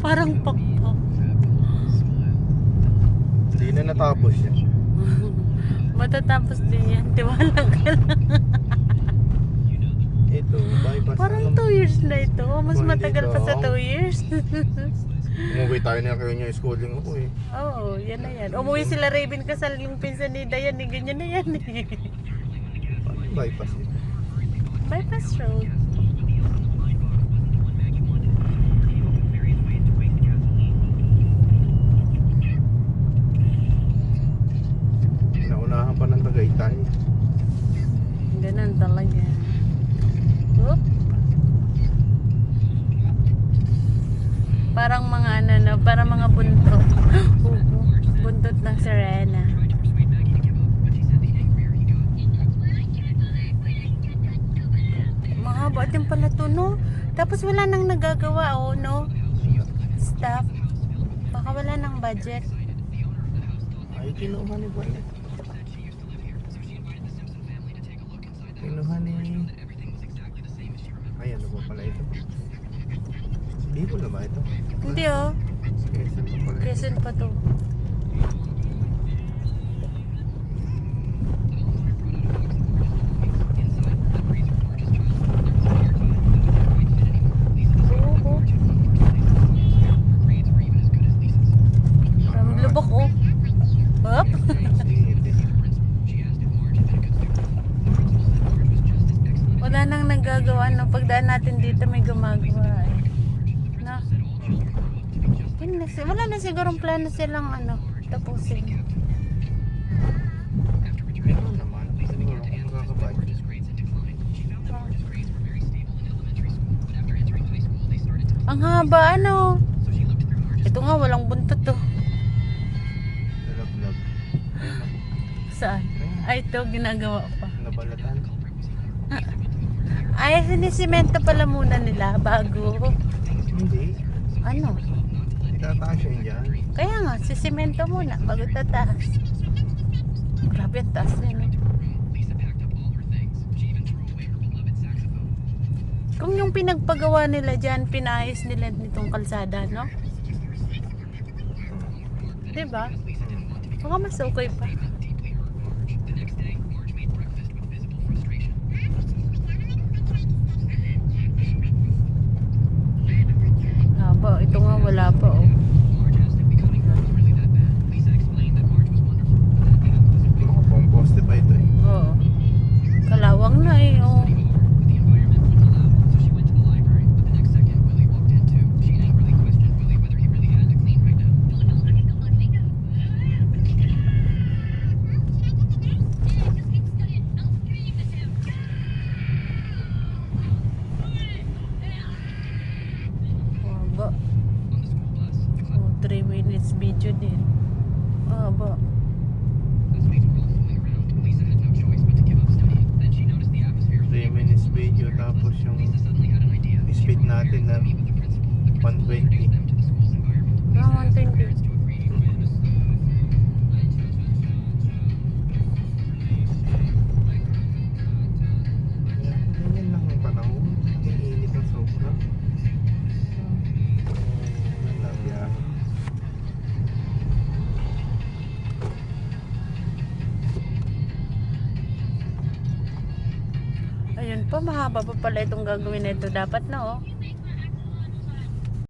Parang pakpak. Hindi na natapos yan. Matatapos din yan. Tiwala ka lang. Ito, bypass Parang na 2 years na ito. Mas Hindi matagal pa sa daw. 2 years. Umuwi tayo na kayo niya schooling ako eh. Oo, yan na yan. Umuwi sila Raven kasal yung pinsan ni Dayan. Ganyan na yan. Bypass ito. Bypass road. Naunahan pa ng Tagaytay. Ganun talaga. Oop. Parang mga ano na, parang mga buntot. Buntot ng Serena. Mahaba din pala to, no? Tapos wala nang nagagawa, oh, no? Staff. Baka wala nang budget. Ay, kinuha ni Juan eh. Kinuha ni... Ay, ano ba pala ito? Bicol na ba ito? Hindi, oh. Quezon pa pala ito. Quezon pa to. Oo. Maraming lubok, oh. Hop. Wala nang nagagawa, no? Pagdaan natin dito may gumagawa, eh. Na. Yun na, wala na sigurong plano silang ano, tapusin. Meron naman. Siguro kung makakabay. Ang haba, ano? Ito nga, walang buntot, to. Nalaglag. Saan? Ay, ito, ginagawa pa. Nabalatan. Ay, sinisimento pala muna nila bago. Hindi. Ano? Itataas yun dyan. Kaya nga, sisimento muna bago tataas. Grabe ang taas yan. Kung yung pinagpagawa nila dyan, pinayos nila nitong kalsada, no? Diba? Baka mas okay pa. Haba, ito nga wala pa, oh. Makapang poste pa ito eh. Oo. Kalawang na eh, oh. Haba. Oh, 3 minutes video din. Haba. 3 minutes video tapos yung speed natin na 120. Ah, 120. Ganyan lang ang panahon. Ang init ng sobra. Nalabya. Ayun pa, mahaba pa pala itong gagawin nito. Dapat na, oh.